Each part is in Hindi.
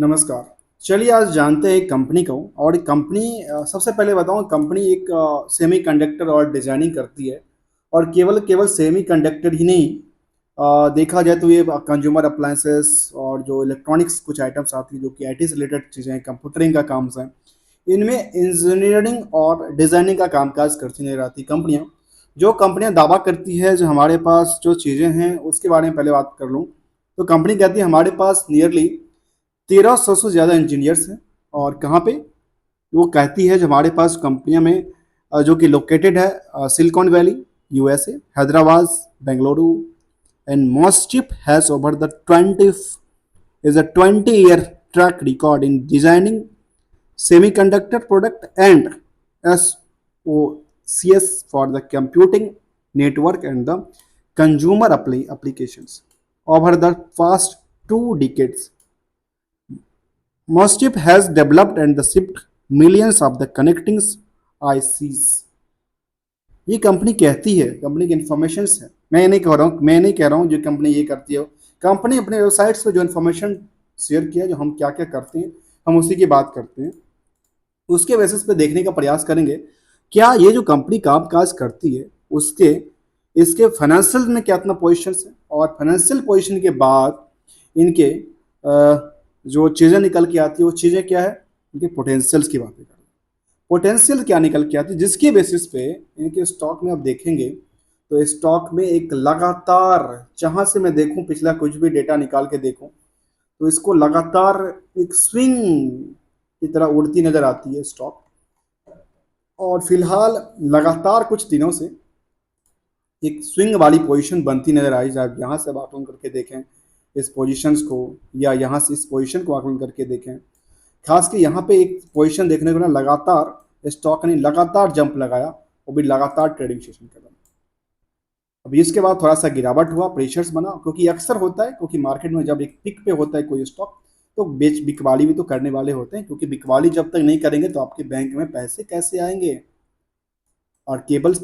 नमस्कार। चलिए आज जानते हैं एक कंपनी को। और कंपनी सबसे पहले बताऊँ, कंपनी एक सेमीकंडक्टर और डिज़ाइनिंग करती है। और केवल केवल सेमीकंडक्टर ही नहीं, देखा जाए तो ये कंज्यूमर अप्लायंसेस और जो इलेक्ट्रॉनिक्स कुछ आइटम्स आती हैं जो कि आईटी से रिलेटेड चीज़ें हैं, कंप्यूटरिंग का काम है, इनमें इंजीनियरिंग और डिज़ाइनिंग का कामकाज करती नजर आती कंपनियाँ। जो कंपनियाँ दावा करती है जो हमारे पास जो चीज़ें हैं उसके बारे में पहले बात कर लूँ, तो कंपनी कहती है हमारे पास नियरली 1300 से ज़्यादा इंजीनियर्स हैं। और कहाँ पे? वो कहती है जो हमारे पास कंपनियां में जो कि लोकेटेड है Silicon Valley, USA, Hyderabad, Bengaluru, and MosChip has over the 20 is a 20-year track record in designing semiconductor product and SoCs for the computing network and the consumer applications. Over the past 2 decades, Moschip has developed and shipped millions of the connecting ICs. ये कंपनी कहती है, कंपनी की इन्फॉर्मेशन है। मैं नहीं कह रहा हूँ जो कंपनी ये करती है। कंपनी अपने वेबसाइट्स पे जो इन्फॉर्मेशन शेयर किया, जो हम क्या क्या करते हैं, हम उसी की बात करते हैं। उसके बेसिस पे देखने का प्रयास करेंगे क्या ये जो कंपनी काम काज करती है उसके इसके फाइनेंशियल में क्या इतना पोजिशन है, और फाइनेंशियल पोजिशन के बाद इनके जो चीज़ें निकल के आती है वो चीज़ें क्या है, इनके पोटेंशियल्स की बातें करें। पोटेंशियल क्या निकल के आती है जिसके बेसिस पे इनके स्टॉक में आप देखेंगे तो स्टॉक में एक लगातार, जहां से मैं देखूं पिछला कुछ भी डेटा निकाल के देखूं, तो इसको लगातार एक स्विंग की तरह उड़ती नजर आती है स्टॉक। और फिलहाल लगातार कुछ दिनों से एक स्विंग वाली पोजीशन बनती नजर आई। जब यहाँ से आकलन करके देखें इस पोजीशंस को, या यहाँ से इस पोजीशन को आकलन करके देखें, खास के यहाँ पे एक पोजीशन देखने को ना, लगातार स्टॉक ने लगातार जंप लगाया, वो भी लगातार ट्रेडिंग सेशन के दौरान। अभी इसके बाद थोड़ा सा गिरावट हुआ, प्रेशर्स बना, क्योंकि अक्सर होता है, क्योंकि मार्केट में जब एक पिक पे होता है कोई स्टॉक तो बिकवाली भी तो करने वाले होते हैं, क्योंकि बिकवाली जब तक नहीं करेंगे तो आपके बैंक में पैसे कैसे आएंगे। और केवल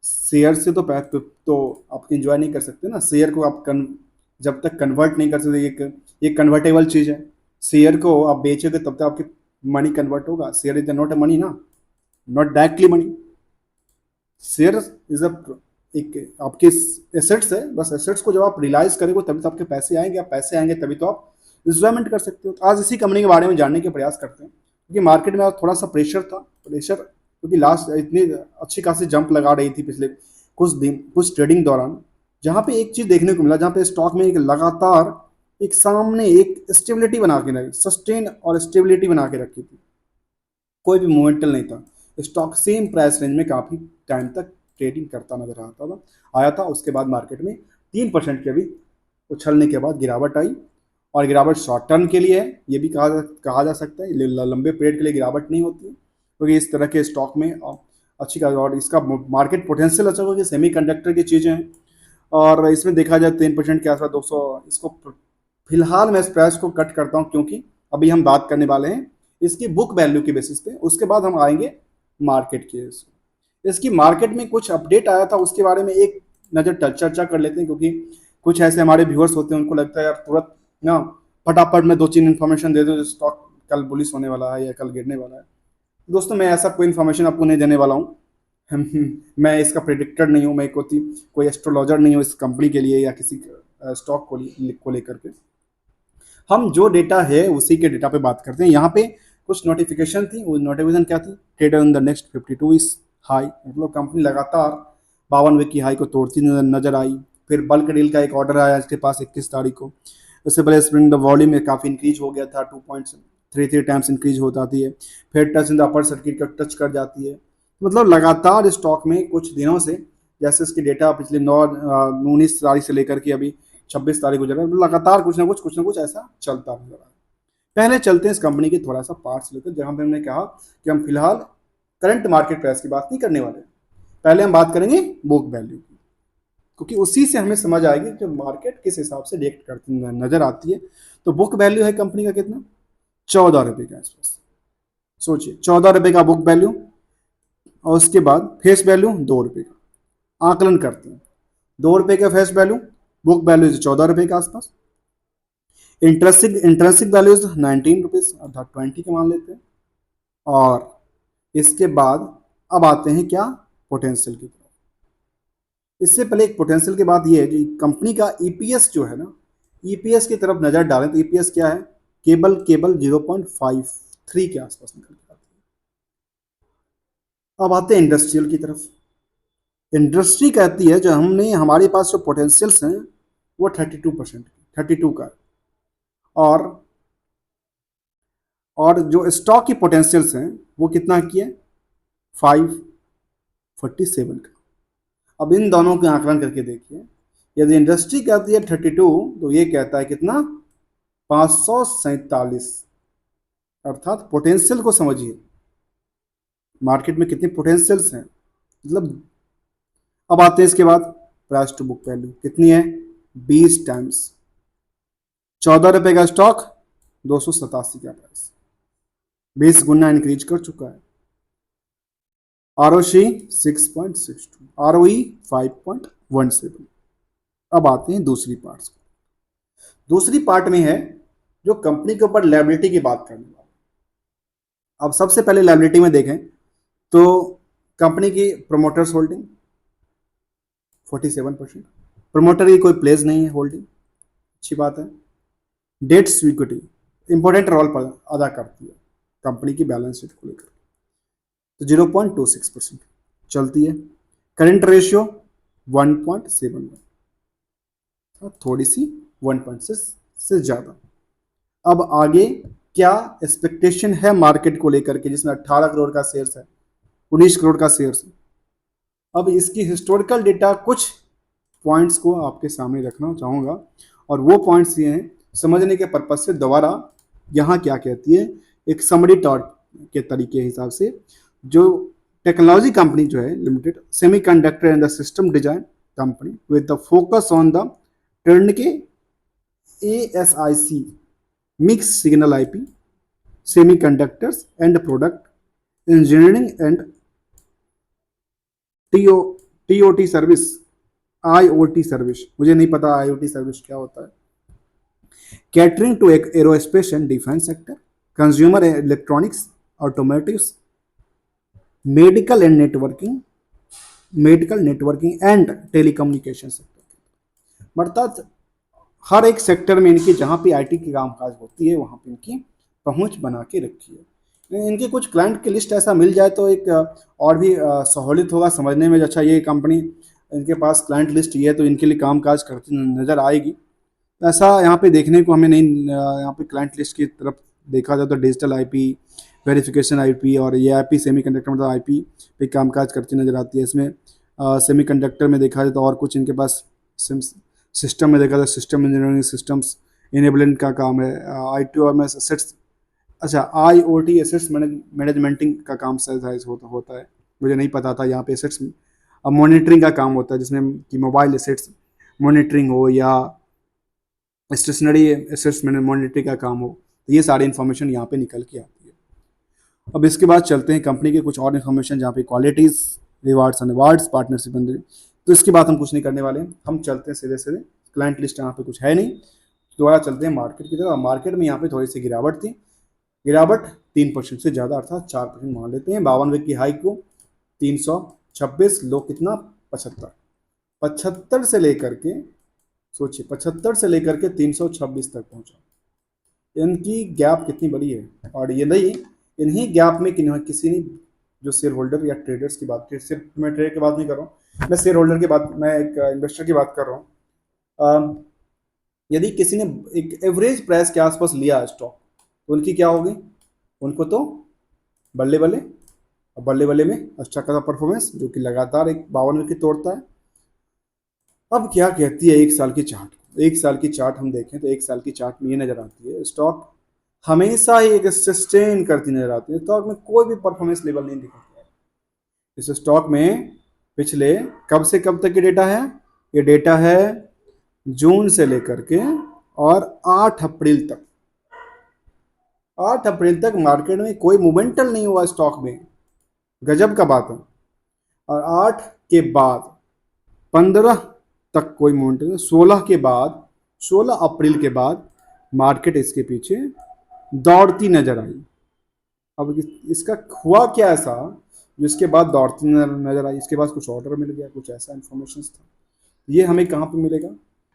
शेयर से तो आप इंजॉय नहीं कर सकते ना। शेयर को आप जब तक कन्वर्ट नहीं कर सकते, एक कन्वर्टेबल चीज़ है। शेयर को आप बेचोगे तब तक आपकी मनी कन्वर्ट होगा। Share is not a money ना, not directly money. Share is a एक आपके एसेट्स है, बस एसेट्स को जब आप रियलाइज करेंगे तभी तो आपके पैसे आएंगे, आप पैसे आएंगे तभी तो आप इंजॉयमेंट कर सकते हो। तो आज इसी कंपनी के बारे में जानने के प्रयास करते हैं, क्योंकि मार्केट में आज थोड़ा सा प्रेशर था, प्रेशर क्योंकि लास्ट इतनी अच्छी खासी जंप लगा रही थी पिछले कुछ दिन कुछ ट्रेडिंग दौरान, जहाँ पे एक चीज देखने को मिला, जहाँ पे स्टॉक में एक लगातार एक सामने एक स्टेबिलिटी बना के रखी, सस्टेन और स्टेबिलिटी बना के रखी थी। कोई भी मोमेंटल नहीं था। स्टॉक सेम प्राइस रेंज में काफ़ी टाइम तक ट्रेडिंग करता नजर आता था आया था। उसके बाद मार्केट में 3% के भी उछलने के बाद गिरावट आई। और गिरावट शॉर्ट टर्म के लिए है, ये भी कहा जा सकता है। लंबे पीरियड के लिए गिरावट नहीं होती है, क्योंकि इस तरह के स्टॉक में अच्छी खासी और इसका मार्केट पोटेंशियल अच्छा होगा कि सेमी कंडक्टर की चीज़ें हैं। और इसमें देखा जाए 3% के आसपास 200, इसको फिलहाल मैं इस प्राइस को कट करता हूँ, क्योंकि अभी हम बात करने वाले हैं इसकी बुक वैल्यू के बेसिस पे। उसके बाद हम आएंगे मार्केट के। इसकी मार्केट में कुछ अपडेट आया था, उसके बारे में एक नज़र चर्चा कर लेते हैं, क्योंकि कुछ ऐसे हमारे व्यूअर्स होते हैं उनको लगता है यार तुरंत ना फटाफट में 2-3 इन्फॉर्मेशन दे दो, स्टॉक कल बुलिश होने वाला है या कल गिरने वाला है। दोस्तों मैं ऐसा कोई इन्फॉर्मेशन आपको नहीं देने वाला हूँ। मैं इसका प्रिडिक्टर नहीं हूँ, मैं कोई एस्ट्रोलॉजर नहीं हूँ इस कंपनी के लिए या किसी स्टॉक को लेकर के। हम जो डेटा है उसी के डेटा पे बात करते हैं। यहाँ पे कुछ नोटिफिकेशन थी, वो नोटिफिकेशन क्या थी? Trader in the next 52 is high, मतलब कंपनी लगातार 52 की हाई को तोड़ती नजर आई। फिर बल्क डील का एक ऑर्डर आया इसके पास 21 तारीख को। उससे पहले स्प्रिंग द वॉल्यूम में काफ़ी इंक्रीज हो गया था, 2.33 टाइम्स इंक्रीज हो जाती है। फिर touch in the upper circuit का टच कर जाती है। मतलब लगातार स्टॉक में कुछ दिनों से, जैसे इसकी डेटा पिछले 19 तारीख से लेकर के अभी 26 तारीख गुजर रहा है, लगातार कुछ ना कुछ ऐसा चलता नजर आ रहा है। पहले चलते हैं इस कंपनी के थोड़ा सा पार्ट्स लेकर, जहां पे हमने कहा कि हम फिलहाल करंट मार्केट प्राइस की बात नहीं करने वाले। पहले हम बात करेंगे बुक वैल्यू की, क्योंकि उसी से हमें समझ आएगी कि मार्केट किस हिसाब से रिएक्ट करती नजर आती है। तो बुक वैल्यू है कंपनी का कितना? 14 रुपये के आसपास। सोचिए 14 रुपये का बुक वैल्यू, और उसके बाद फेस वैल्यू 2 रुपये का। आकलन करते हैं, 2 रुपये का फेस वैल्यू, बुक वैल्यू 14 रुपये के आसपास। इंट्रेंसिक वैल्यू इज 19 रुपीज़, अर्थात 20 के मान लेते हैं। और इसके बाद अब आते हैं क्या, पोटेंशियल की तरफ। इससे पहले एक पोटेंशियल की बात यह है कि कंपनी का ईपीएस जो है ना, ईपीएस की तरफ नज़र डालें तो ईपीएस क्या है, केवल 0.53 के आसपास निकल के आती है। अब आते हैं इंडस्ट्रियल की तरफ। इंडस्ट्री कहती है जो हमने हमारे पास जो पोटेंशियल्स हैं वो 32%, 32 का है। और जो स्टॉक की पोटेंशियल्स हैं वो कितना की है, 547 का। अब इन दोनों के आकलन करके देखिए, यदि इंडस्ट्री कहती है 32 तो ये कहता है कितना, 547। अर्थात पोटेंशियल को समझिए, मार्केट में कितनी पोटेंशियल्स हैं, मतलब। अब आते हैं इसके बाद प्राइस टू बुक वैल्यू कितनी है, 20 टाइम्स। 14 रुपए का स्टॉक, 287 का प्राइस, 20 गुना इंक्रीज कर चुका है। ROC 6.62, ROE 5.17। अब आते हैं दूसरी पार्ट को। दूसरी पार्ट में है जो कंपनी के ऊपर लायबिलिटी की बात करने वाला। अब सबसे पहले लायबिलिटी में देखें तो कंपनी की प्रोमोटर्स होल्डिंग 47%, प्रोमोटर की कोई प्लेस नहीं है होल्डिंग, अच्छी बात है। डेट स्वीकृति इंपॉर्टेंट रोल पर अदा करती है कंपनी की बैलेंस शीट को लेकर, तो 0.26% चलती है। करेंट रेशियो 1.71, थोड़ी सी 1.6 से ज़्यादा। अब आगे क्या एक्सपेक्टेशन है मार्केट को लेकर के, जिसमें 18 करोड़ का शेयर्स है, 19 करोड़ का शेयर्स है। अब इसकी हिस्टोरिकल डेटा कुछ पॉइंट्स को आपके सामने रखना चाहूँगा, और वो पॉइंट्स ये हैं समझने के पर्पज से। दोबारा यहाँ क्या कहती है, एक समरी टॉट के तरीके हिसाब से, जो टेक्नोलॉजी कंपनी जो है limited, semiconductor and the system design company with the focus on the trend के ASIC mix signal IP, semiconductors and product engineering and TOT service, IoT service, मुझे नहीं पता IoT सर्विस क्या होता है। कैटरिंग टू एक aerospace and defence sector, consumer electronics, automotives, medical networking and telecommunication sector. अर्थात हर एक सेक्टर में इनकी जहाँ पे IT की कामकाज होती है वहाँ पे इनकी पहुँच बना के रखी है। इनके कुछ क्लाइंट की लिस्ट ऐसा मिल जाए तो एक और भी सहूलियत होगा समझने में। अच्छा, ये कंपनी, इनके पास क्लाइंट लिस्ट ये है तो इनके लिए कामकाज करती नज़र आएगी, ऐसा यहाँ पे देखने को हमें नहीं। यहाँ पे क्लाइंट लिस्ट की तरफ देखा जाए तो डिजिटल IP, वेरिफिकेशन IP और ये IP सेमीकंडक्टर मतलब IP पे कामकाज करती नज़र आती है। इसमें सेमीकंडक्टर में देखा जाए तो और कुछ इनके पास सिस्टम में देखा जाए, सिस्टम इंजीनियरिंग, सिस्टम्स इनेबलिंग का काम है। ITOMS एसेट्स, अच्छा IoT एसेट्स मैनेजमेंटिंग का काम शायद होता है, मुझे नहीं पता था। यहाँ पे एसेट्स मॉनिटरिंग का काम होता है, जिसमें कि मोबाइल एसेट्स मॉनिटरिंग हो या स्टेशनरी एसेट्स मॉनिटरिंग का काम हो, तो ये सारी इन्फॉर्मेशन यहाँ पे निकल के आती है। अब इसके बाद चलते हैं कंपनी के कुछ और इन्फॉर्मेशन, जहाँ पे qualities, rewards and awards, partnership and, तो इसकी बात हम कुछ नहीं करने वाले हैं। हम चलते हैं सीधे सीधे, क्लाइंट लिस्ट यहाँ पे कुछ है नहीं, दोबारा चलते हैं मार्केट की तरफ। मार्केट में यहाँ पे थोड़ी सी गिरावट थी, गिरावट 3% से ज़्यादा, अर्थात 4% मान लेते हैं। 52 वीक की हाई को 326, लो कितना, 75 से लेकर के, सोचिए 75 से लेकर के 326 तक पहुंचा। इनकी गैप कितनी बड़ी है। और ये नहीं, इन्हीं गैप में किसी ने जो शेयर होल्डर या ट्रेडर्स की बात की, सिर्फ मैं ट्रेडर की बात नहीं कर रहा हूँ, मैं शेयर होल्डर की बात, मैं एक इन्वेस्टर की बात कर रहा हूँ। यदि किसी ने एक एवरेज प्राइस के आसपास लिया स्टॉक, तो उनकी क्या होगी, उनको तो बल्ले बल्ले, और बल्ले बल्ले में अच्छा खासा परफॉर्मेंस, जो कि लगातार एक 52 की तोड़ता है। अब क्या कहती है एक साल की चार्ट, एक साल की चार्ट हम देखें तो एक साल की चार्ट में ये नजर आती है, स्टॉक हमेशा ही एक सस्टेन करती नजर आती है। स्टॉक में कोई भी परफॉर्मेंस लेवल नहीं दिखाता है। इस स्टॉक में पिछले कब से कब तक के डेटा है, ये डेटा है जून से लेकर के और 8 अप्रैल तक। 8 अप्रैल तक मार्केट में कोई मोमेंटल नहीं हुआ स्टॉक में, गजब का बात है। और 8 के बाद 15 तक कोई मोमेंटल, 16 के बाद, 16 अप्रैल के बाद मार्केट इसके पीछे दौड़ती नजर आई। अब इसका हुआ क्या ऐसा जो इसके बाद दौड़ती नजर आई, इसके बाद कुछ ऑर्डर मिल गया, कुछ ऐसा इन्फॉर्मेशन था। ये हमें कहाँ पे मिलेगा,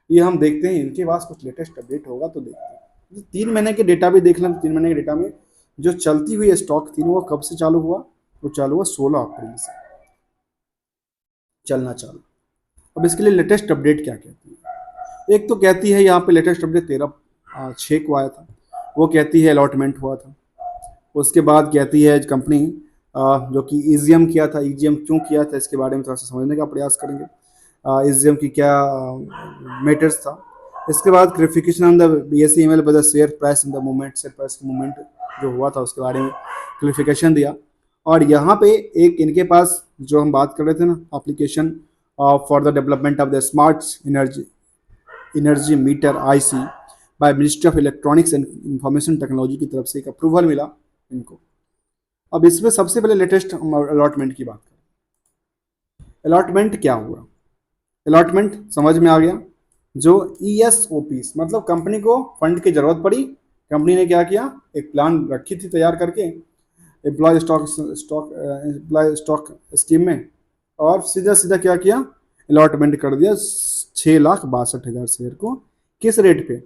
ये हम देखते हैं, इनके पास कुछ लेटेस्ट अपडेट होगा तो देखते हैं। 3 महीने के डेटा भी देख लें। 3 महीने के डेटा में जो चलती हुई स्टॉक थी वो कब से चालू हुआ, वो चालू हुआ 16 अप्रैल से चलना चालू। अब इसके लिए लेटेस्ट अपडेट क्या कहती है, एक तो कहती है यहाँ पे लेटेस्ट अपडेट 13/6 को आया था, वो कहती है अलॉटमेंट हुआ था। उसके बाद कहती है कंपनी जो कि ईजीएम किया था, ईजीएम क्यों किया था इसके बारे में थोड़ा सा समझने का प्रयास करेंगे, ईजीएम की क्या मैटर्स था। इसके बाद clarification on the BSE email by the share price in the movement, share price का मूवमेंट जो हुआ था उसके बारे में क्लियरिफिकेशन दिया। और यहाँ पे एक इनके पास जो हम बात कर रहे थे ना, application for the development of the smart energy metre IC by ministry of electronics and information technology की तरफ से एक अप्रूवल मिला इनको। अब इसमें सबसे पहले लेटेस्ट अलॉटमेंट की बात करें। अलॉटमेंट क्या हुआ, अलॉटमेंट समझ में आ गया, जो ESOP मतलब कंपनी को फंड की जरूरत पड़ी, कंपनी ने क्या किया, एक प्लान रखी थी तैयार करके एम्प्लॉय स्टॉक स्कीम में, और सीधा सीधा क्या किया, अलॉटमेंट कर दिया 6,62,000 शेयर को। किस रेट पे,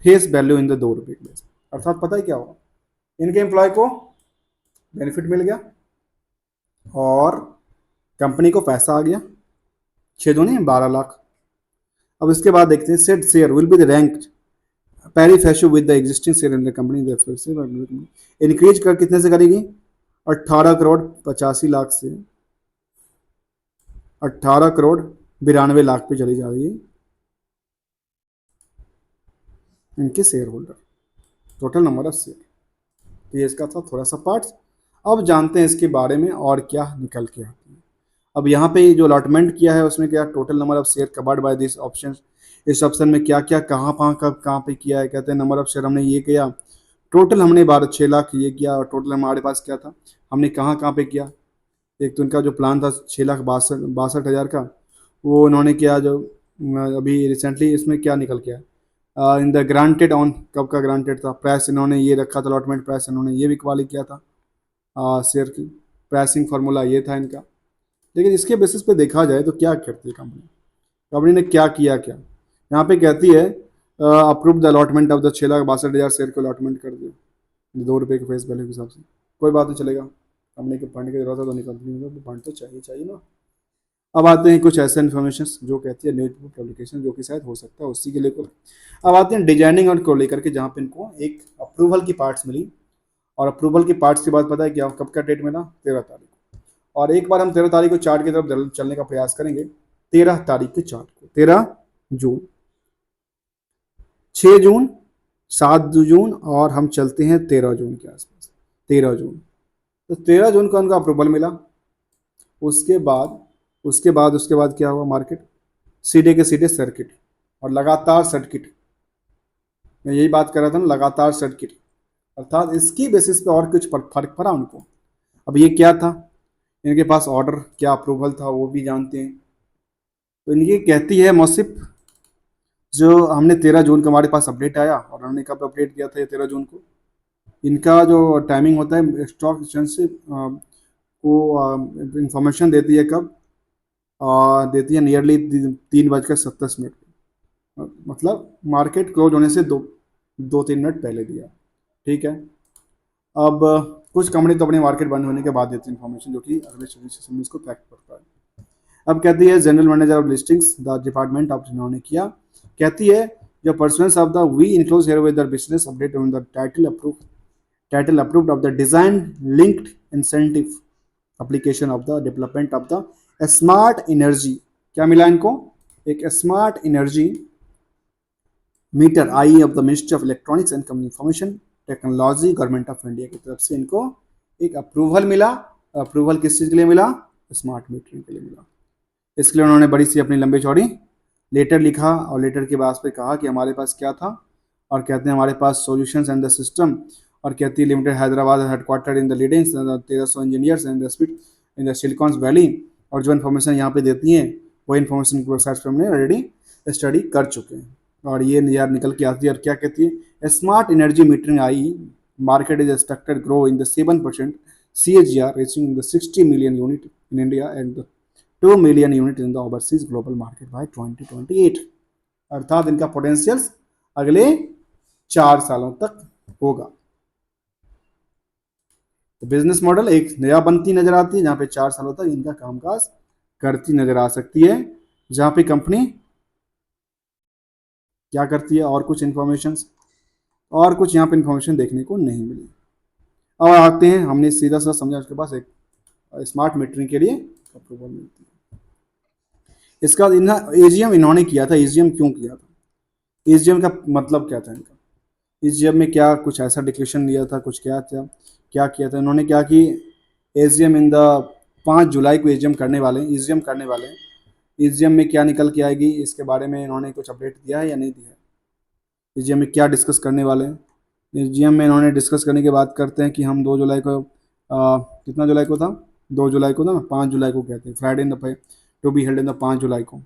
फेस वैल्यू इन द 2 रुपये के बेस। अर्थात पता है क्या हुआ, इनके एम्प्लॉय को बेनिफिट मिल गया और कंपनी को पैसा आ गया, 6 दूनी 12 लाख। अब इसके बाद देखते हैं, set share will be the ranked pari passu with the existing share in the company, increase कर कितने से करेगी, 18,85,00,000 से 18,92,00,000 पे चली जा रही है इनके share holder, total number of share. तो ये इसका था थोड़ा सा पार्ट। अब जानते हैं इसके बारे में और क्या निकल के आती है। अब यहाँ पे जो अलॉटमेंट किया है उसमें क्या, total number of share covered by this option, इस ऑप्शन में क्या क्या कहाँ पे किया है, कहते हैं नंबर ऑफ शेयर हमने ये किया, टोटल हमने 6 लाख ये किया, और टोटल हमारे पास क्या था, हमने कहाँ पे किया। एक तो उनका जो प्लान था 6,62,000 का, वो उन्होंने किया जो अभी रिसेंटली इसमें क्या निकल के आया, इन द ग्रांटेड ऑन, कब का ग्रांटेड था, प्राइस इन्होंने ये रखा था, अलॉटमेंट प्राइस इन्होंने ये भी क्वाली किया था, शेयर की प्राइसिंग फार्मूला ये था इनका। लेकिन इसके बेसिस पे देखा जाए तो क्या करती है कंपनी, कंपनी ने क्या किया, क्या यहाँ पे कहती है approve the allotment of the 6,62,000 share को अलॉटमेंट कर दिया 2 रुपये के फेस वैल्यू के हिसाब से। कोई बात नहीं, चलेगा, कंपनी के फंड की जरूरत है तो नहीं, कंपनी को फंड तो चाहिए ना। अब आते हैं कुछ ऐसे इन्फॉर्मेशन जो कहती है न्यूज पब्लिकेशन, जो कि शायद हो सकता है उसी के लेकर। अब आते हैं डिजाइनिंग और को लेकर के, जहाँ पे इनको एक अप्रूवल की पार्ट्स मिली, और अप्रूवल की पार्ट्स के बाद पता है क्या, कब का डेट मिला, 13 तारीख को। और एक बार हम 13 तारीख को चार्ट की तरफ चलने का प्रयास करेंगे। 13 तारीख के चार्ट को, 13 जून, 6 जून, 7 जून, और हम चलते हैं 13 जून के आसपास, 13 जून। तो 13 जून को उनका अप्रूवल मिला। उसके बाद क्या हुआ, मार्केट सीधे के सीधे सर्किट, और लगातार सर्किट, मैं यही बात कर रहा था ना, लगातार सर्किट, अर्थात इसकी बेसिस पे और कुछ फर्क पड़ा उनको। अब ये क्या था, इनके पास ऑर्डर क्या अप्रूवल था वो भी जानते हैं। तो इनकी कहती है मौसिफ, जो हमने 13 जून को हमारे पास अपडेट आया, और हमने कब अपडेट किया था, ये 13 जून को। इनका जो टाइमिंग होता है, स्टॉक एक्सचेंज से को इंफॉर्मेशन देती है कब, देती है नियरली 3:27 मतलब मार्केट क्लोज होने से 2-3 मिनट पहले दिया, ठीक है। अब कुछ कंपनी तो अपनी मार्केट बंद होने के बाद देती है इन्फॉर्मेशन, जो कि अगले सिस्टम में इसको ट्रैक करता है। अब कहती है general manager of listings the department of, जिन्होंने किया, कहती है जो persons of the we enclose here with the business update on the title approved of the design linked incentive application of the development of the smart energy. क्या मिला इनको, एक smart energy meter I of the ministry of electronics and information technology government of India की तरफ से इनको एक अप्रूवल मिला। अप्रूवल किस चीज़ के लिए मिला, स्मार्ट मीटरिंग के लिए मिला। इसके लिए उन्होंने बड़ी सी अपनी लंबी चौड़ी लेटर लिखा, और लेटर के बाद पे कहा कि हमारे पास क्या था, और कहते हैं हमारे पास सॉल्यूशंस एंड द सिस्टम, और कहती है limited Hyderabad headquarter in the leading 1300 engineers in the speed in the silicon valley. और जो इन्फॉर्मेशन यहाँ पे देती हैं वो इन्फॉर्मेशन की वेबसाइट पर हमने ऑलरेडी स्टडी कर चुके हैं। और ये यार निकल के आती है और क्या कहती है, smart energy metering I market is expected grow in the 7% CAGR, reaching the 60 million unit in India and the 2 million unit in the overseas global market by 2028। अर्थात इनका पोटेंशियल अगले 4 सालों तक होगा। तो बिजनेस मॉडल एक नया बनती नजर आती है जहां पे 4 सालों तक इनका कामकाज करती नजर आ सकती है, जहां पे कंपनी क्या करती है और कुछ इंफॉर्मेशन और कुछ यहाँ पे इंफॉर्मेशन देखने को नहीं मिली। अब आते हैं, हमने सीधा सा समझा उसके पास एक स्मार्ट मीटरिंग के लिए अप्रूवल मिलती है। इसका एजीएम इन्होंने किया था। एजीएम क्यों किया था, एजीएम का मतलब क्या था इनका, एजीएम में क्या कुछ ऐसा डिक्लेरेशन लिया था, कुछ क्या था, क्या किया था इन्होंने, क्या कि एजीएम इन द 5 जुलाई को एजीएम करने वाले हैं, एजीएम करने वाले हैं। एजीएम में क्या निकल के आएगी इसके बारे में इन्होंने कुछ अपडेट दिया है या नहीं दिया है, एजीएम में क्या डिस्कस करने वाले हैं। एजीएम में इन्होंने डिस्कस करने की बात करते हैं कि हम 2 जुलाई को कितना जुलाई को था, 2 जुलाई को था, 5 जुलाई को कहते हैं Friday in the to be held in the 5 जुलाई को,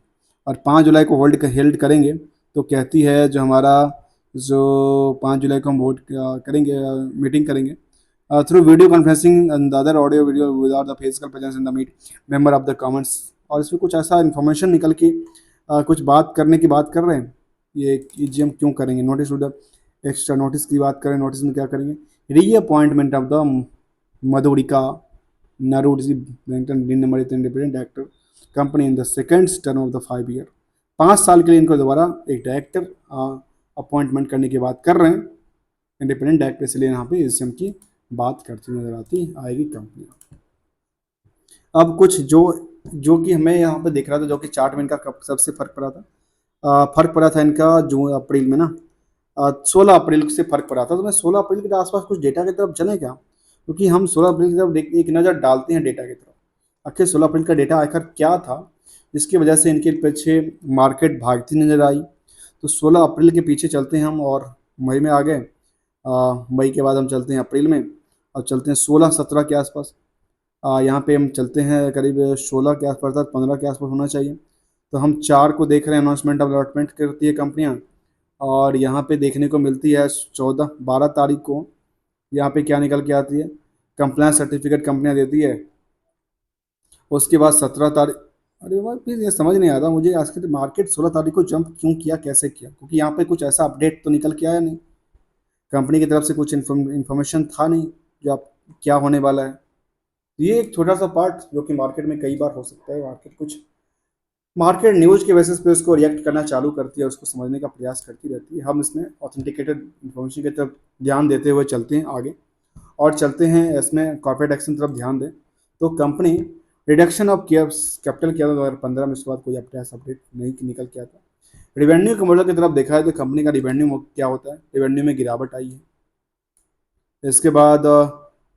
और 5 जुलाई को हेल्ड करेंगे। तो कहती है जो हमारा जो 5 जुलाई को हम वोट करेंगे, मीटिंग करेंगे through video conferencing and other audio video without the physical presence in the meet member of the comments. और इसमें कुछ ऐसा इन्फॉर्मेशन निकल के कुछ बात करने की बात कर रहे हैं। ये ईजीएम क्यों करेंगे, नोटिस टू एक्स्ट्रा नोटिस की बात करें, नोटिस में क्या करेंगे, reappointment of the Madhurika Naruji independent director company in the second term of the 5 year. 5 साल के लिए इनको दोबारा एक डायरेक्टर अपॉइंटमेंट करने की बात कर रहे हैं इंडिपेंडेंट डायरेक्टर, इसलिए यहाँ पे एजीएम की बात करती नजर आती आएगी कंपनी। अब कुछ जो कि हमें यहाँ पे दिख रहा था, जो कि चार्ट में इनका कब सबसे फर्क पड़ा था, फर्क पड़ा था इनका जून अप्रैल में ना, 16 अप्रैल से फर्क पड़ा था। तो मैं 16 अप्रैल के आसपास कुछ डेटा की तरफ चलें क्या, क्योंकि हम 16 अप्रैल की तरफ एक नज़र डालते हैं डेटा की तरफ, आखिर 16 अप्रैल का डेटा आखिर क्या था जिसकी वजह से इनके पीछे मार्केट भागती नजर आई। तो 16 अप्रैल के पीछे चलते हैं हम और मई में आ गए, मई के बाद हम चलते हैं अप्रैल में और चलते हैं 16-17 के आसपास। यहाँ पे हम चलते हैं करीब 16 के आसपास, 15 के आसपास होना चाहिए। तो हम 4 को देख रहे हैं, अनाउंसमेंट ऑफ अलॉटमेंट करती है कंपनियाँ, और यहाँ पे देखने को मिलती है 12 तारीख को यहाँ पे क्या निकल के आती है, कंप्लायंस सर्टिफिकेट कंपनियाँ देती है। उसके बाद 17 तारीख, अरे भाई प्लीज़ ये समझ नहीं आ रहा मुझे आज के मार्केट 16 तारीख को जंप क्यों किया, कैसे किया, क्योंकि यहाँ पे कुछ ऐसा अपडेट तो निकल के आया नहीं, कंपनी की तरफ से कुछ इन्फॉर्मेशन था नहीं जो आप क्या होने वाला है। ये एक छोटा सा पार्ट जो कि मार्केट में कई बार हो सकता है, मार्केट न्यूज़ के बेसिस पे उसको रिएक्ट करना चालू करती है, उसको समझने का प्रयास करती रहती है। हम इसमें ऑथेंटिकेटेड इन्फॉर्मेशन की तरफ ध्यान देते हुए चलते हैं आगे और चलते हैं इसमें कॉर्पोरेट एक्शन तरफ ध्यान दें। तो कंपनी रिडक्शन ऑफ कैपिटल किया था 2015 में, उसके बाद कोई अपडेट नहीं निकल के आता। रिवेन्यू के मॉडल की तरफ देखा है तो कंपनी का रिवेन्यू क्या होता है, रिवेन्यू में गिरावट आई है। इसके बाद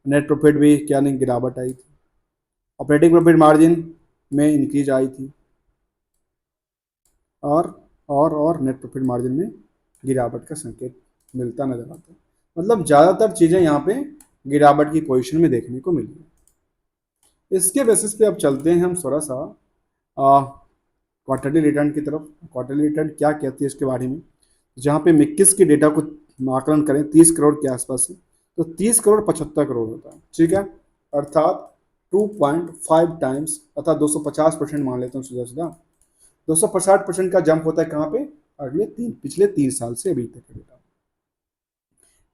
नेट प्रॉफिट भी क्या नहीं गिरावट आई थी, ऑपरेटिंग प्रॉफिट मार्जिन में इंक्रीज आई थी, और नेट प्रॉफिट मार्जिन में गिरावट का संकेत मिलता नजर आता है। मतलब ज़्यादातर चीज़ें यहाँ पे गिरावट की पोजीशन में देखने को मिली है। इसके बेसिस पे अब चलते हैं हम थोड़ा सा क्वार्टरली रिटर्न की तरफ। क्वार्टरली रिटर्न क्या कहती है इसके बारे में, जहाँ पे 21 के डेटा को आकलन करें 30 करोड़ के आसपास से, तो 30 करोड़ 75 करोड़ होता है, ठीक है, अर्थात 2.5 टाइम्स अर्थात 250% मान लेते हैं सीधा सीधा। 250% का जंप होता है कहाँ पे, पिछले 3 साल से अभी तक का डेटा।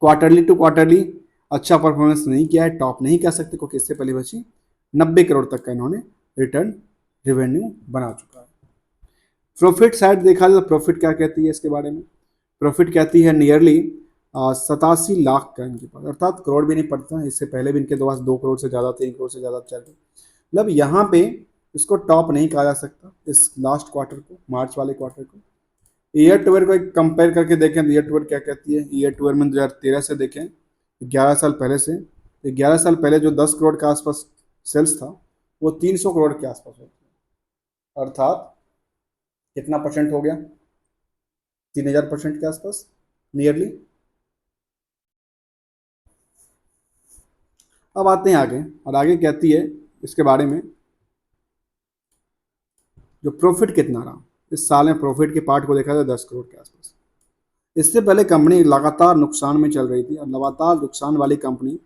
क्वार्टरली टू क्वार्टरली अच्छा परफॉर्मेंस नहीं किया है, टॉप नहीं कह सकते क्योंकि इससे पहले बची 90 करोड़ तक का इन्होंने रिटर्न रेवेन्यू बना चुका है। प्रॉफिट साइड देखा जाए तो प्रॉफिट क्या कहती है इसके बारे में, प्रॉफिट कहती है नियरली 87 लाख का इनके पास, अर्थात करोड़ भी नहीं पड़ता, इससे पहले भी इनके पास 2 करोड़ से ज़्यादा, 3 करोड़ से ज़्यादा चल रहे। मतलब यहाँ पे इसको टॉप नहीं कहा जा सकता इस लास्ट क्वार्टर को, मार्च वाले क्वार्टर को। ईयर टूअर को एक कंपेयर करके देखें, ईयर टूअर क्या कहती है, ईयर टूअर में 2013 से देखें, 11 साल पहले से, 11 साल पहले जो 10 करोड़ के आसपास सेल्स था वो 300 करोड़ के आसपास होता है, अर्थात कितना परसेंट हो गया, 3000% के आसपास नियरली। अब आते हैं आगे, और आगे कहती है इसके बारे में जो प्रॉफिट कितना रहा, इस साल में प्रॉफिट के पार्ट को देखा जाए 10 करोड़ के आसपास। इससे पहले कंपनी लगातार नुकसान में चल रही थी, और लगातार नुकसान वाली कंपनी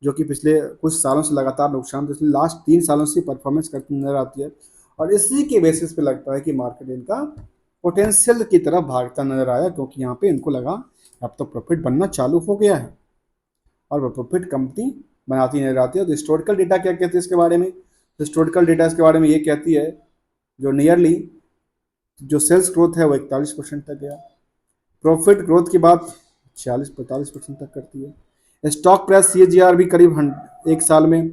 जो कि पिछले कुछ सालों से लगातार नुकसान, तो इसलिए लास्ट 3 सालों से परफॉर्मेंस करती नजर आती है, और इसी के बेसिस पे लगता है कि मार्केट इनका पोटेंशियल की तरफ भागता नजर आया, क्योंकि यहाँ पे इनको लगा अब तो प्रॉफिट बनना चालू हो गया है, और वो प्रॉफिट कंपनी बनाती नजर आती है। तो हिस्टोरिकल डेटा क्या कहती है इसके बारे में? हिस्टोरिकल डेटा इसके बारे में ये कहती है, जो नियरली जो सेल्स ग्रोथ है वो 41% तक गया, प्रॉफिट ग्रोथ की बात 40-45% तक करती है, स्टॉक प्राइस CAGR भी करीब एक साल में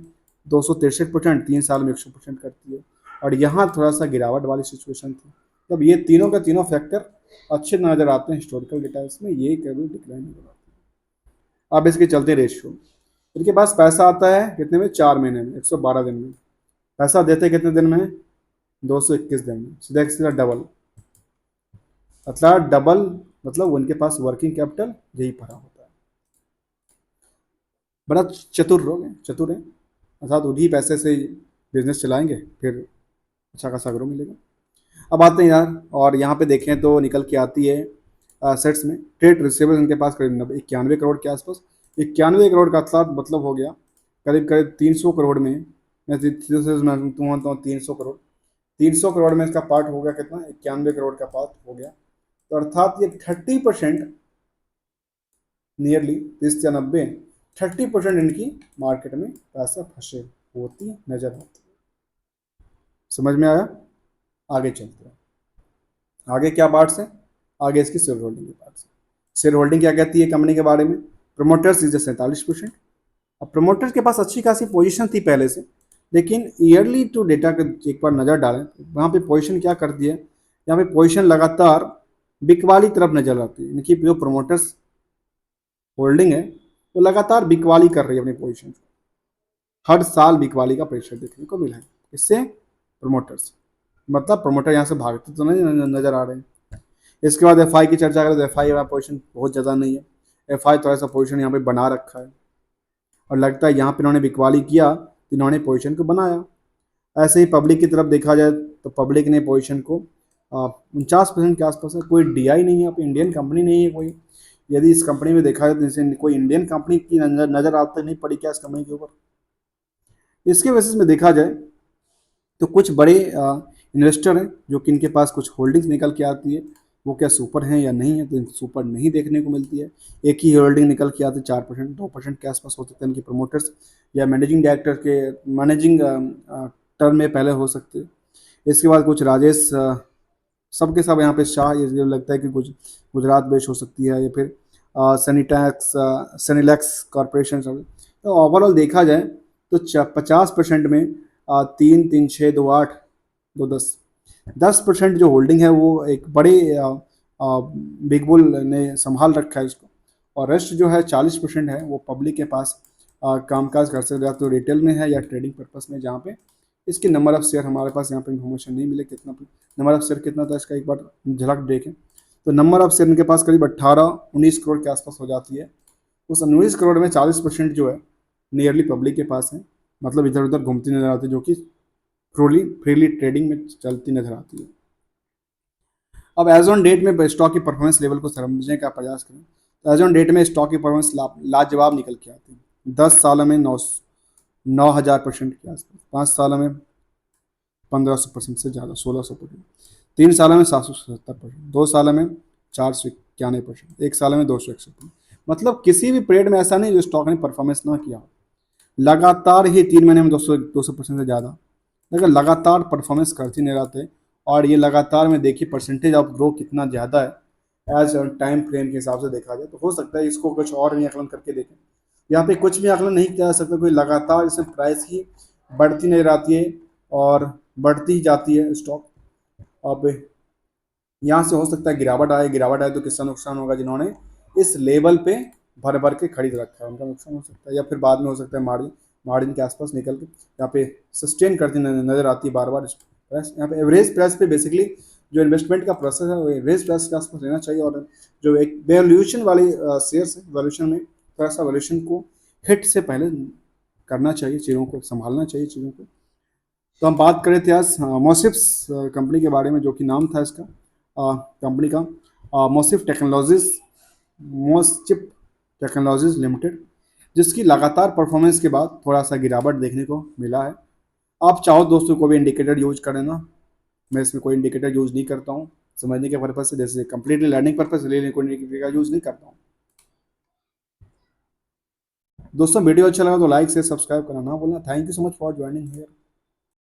263%, 3 साल में 100% करती है, और यहाँ थोड़ा सा गिरावट वाली सिचुएशन थी। तब ये तीनों के तीनों फैक्टर अच्छे नज़र आते हैं हिस्टोरिकल डेटा, इसमें ये कभी डिक्लाइन नजर आता है। अब इसके चलते रेशियो, इनके पास पैसा आता है कितने में? 4 महीने में, 112 दिन में। पैसा देते कितने दिन में? 221 दिन में। सीधा सीधा डबल, मतलब डबल, मतलब उनके पास वर्किंग कैपिटल यही भरा होता है। बड़ा चतुर लोग हैं, चतुर हैं, अर्थात उन्हीं पैसे से बिजनेस चलाएंगे, फिर अच्छा खासा ग्रो मिलेगा। अब आते हैं यार, और यहाँ पे देखें तो निकल के आती है सेट्स में ट्रेड रिसीवेबल इनके पास करीब 91 करोड़ के आसपास। 91 करोड़ का मतलब हो गया करीब करीब 300 करोड़ में, मैं 300 करोड़, 300 करोड़ में इसका पार्ट हो गया कितना? 91 करोड़ का पार्ट हो गया। तो अर्थात ये 30%, नियरली 30 या 90, 30% इनकी मार्केट में पैसा फंसे होती नजर आती है। समझ में आया? आगे चलते हैं, आगे क्या पार्ट्स है? आगे इसकी शेयर होल्डिंग के पार्ट्स है। शेयर होल्डिंग क्या कहती है कंपनी के बारे में? Promoters is 47%। अब प्रमोटर्स के पास अच्छी खासी पोजीशन थी पहले से, लेकिन ईयरली टू डेटा का एक बार नज़र डालें तो वहाँ पे पोजीशन क्या कर दिया है, यहाँ पे पोजीशन लगातार बिकवाली तरफ नजर आती है, यानी जो प्रमोटर्स होल्डिंग है वो लगातार बिकवाली कर रही है अपनी पोजीशन। हर साल बिकवाली का प्रेशर देखने को मिला है, इससे प्रमोटर्स, मतलब प्रमोटर यहाँ से भागते तो नहीं नजर आ रहे हैं। इसके बाद FI की चर्चा करें तो FI का पोजीशन बहुत ज़्यादा नहीं है, FI थोड़ा सा पोजीशन यहाँ पे बना रखा है, और लगता है यहाँ पे इन्होंने बिकवाली किया तो इन्होंने पोजीशन को बनाया। ऐसे ही पब्लिक की तरफ देखा जाए तो पब्लिक ने पोजीशन को 49% के आसपास है। कोई DI नहीं है, अब इंडियन कंपनी नहीं है कोई। यदि इस कंपनी में देखा जाए तो जैसे कोई इंडियन कंपनी की नज़र आती नहीं पड़ी क्या इस कंपनी के ऊपर। इसके बेसिस में देखा जाए तो कुछ बड़े इन्वेस्टर हैं जो कि इनके पास कुछ होल्डिंग्स निकल के आती है, वो क्या सुपर हैं या नहीं है, तो सुपर नहीं देखने को मिलती है। एक ही होल्डिंग निकल के आती है 4%, 2% के आसपास हो सकते हैं इनके प्रमोटर्स या मैनेजिंग डायरेक्टर के मैनेजिंग टर्म में पहले हो सकते हैं। इसके बाद कुछ राजेश, सबके सब यहाँ पे शाह, ये लगता है कि कुछ गुजरात बेस हो सकती है, या फिर सनीलैक्स कॉरपोरेशन सब। तो ओवरऑल देखा जाए तो 50% में 3, 3, 6, 2, 8, 2, 10, 10% जो होल्डिंग है वो एक बड़े बिग बुल ने संभाल रखा है इसको, और रेस्ट जो है 40% है वो पब्लिक के पास कामकाज कर सकते हैं, तो रिटेल में है या ट्रेडिंग पर्पस में, जहाँ पे इसके नंबर ऑफ शेयर हमारे पास यहाँ पे इन्फॉर्मेशन नहीं मिले, कितना नंबर ऑफ शेयर कितना था इसका एक बार झलक देखें तो नंबर ऑफ शेयर इनके पास करीब 18-19 करोड़ के आसपास हो जाती है। उस 19 करोड़ में 40% जो है नियरली पब्लिक के पास है, मतलब इधर उधर घूमती नजर आती है, जो कि फ्रीली ट्रेडिंग में चलती नजर आती है। अब एज ऑन डेट में स्टॉक की परफॉर्मेंस लेवल को समझने का प्रयास करें तो एज ऑन डेट में स्टॉक की परफॉर्मेंस लाजवाब निकल के आती है। 10 सालों में 9,000% के आसपास, 5 सालों में 1,500% से ज़्यादा, 1,600%, 3 सालों में 777%, 2 सालों में 491%, 1 साल में 261%। मतलब किसी भी पीरियड में ऐसा नहीं जो स्टॉक ने परफॉर्मेंस ना किया, लगातार ही 3 महीने में 200% से ज़्यादा, लेकिन लगातार परफॉर्मेंस करती नहीं रहते। और ये लगातार में देखिए परसेंटेज ऑफ ग्रो कितना ज़्यादा है एज टाइम फ्रेम के हिसाब से देखा जाए, तो हो सकता है इसको कुछ और भी आकलन करके देखें। यहाँ पे कुछ भी आकलन नहीं किया जा सकता, कोई लगातार इसमें प्राइस ही बढ़ती नजर आती है और बढ़ती ही जाती है स्टॉक। अब यहाँ से हो सकता है गिरावट आए तो किसका नुकसान होगा? जिन्होंने इस लेवल पे भर भर के खरीद रखा है उनका नुकसान हो सकता है, या फिर बाद में हो सकता है मार्जिन के आसपास निकल के यहाँ पे सस्टेन करती नजर आती है बार बार प्राइस। यहाँ पे एवरेज प्राइस पे बेसिकली जो इन्वेस्टमेंट का प्रोसेस है वो एवरेज प्राइस के आसपास रहना चाहिए, और जो एक वैल्यूएशन वाली शेयर्स है वैल्यूएशन में थोड़ा सा वैल्यूएशन को हिट से पहले करना चाहिए, चीज़ों को संभालना चाहिए चीज़ों को। तो हम बात कर रहे थे आज मोसिप्स कंपनी के बारे में, जो कि नाम था इसका कंपनी का मोसिफ टेक्नोलॉजीज, मोसचिप टेक्नोलॉजीज लिमिटेड, जिसकी लगातार परफॉर्मेंस के बाद थोड़ा सा गिरावट देखने को मिला है। आप चाहो दोस्तों को भी इंडिकेटर यूज करें ना, मैं इसमें कोई इंडिकेटर यूज नहीं करता हूँ, समझने के पर्पज से, जैसे कंप्लीटली लर्निंग पर्पज से, लेकिन कोई इंडिकेटर यूज नहीं करता हूँ। दोस्तों वीडियो अच्छा लगा तो लाइक से सब्सक्राइब करना ना भूलना। Thank you so much for joining here.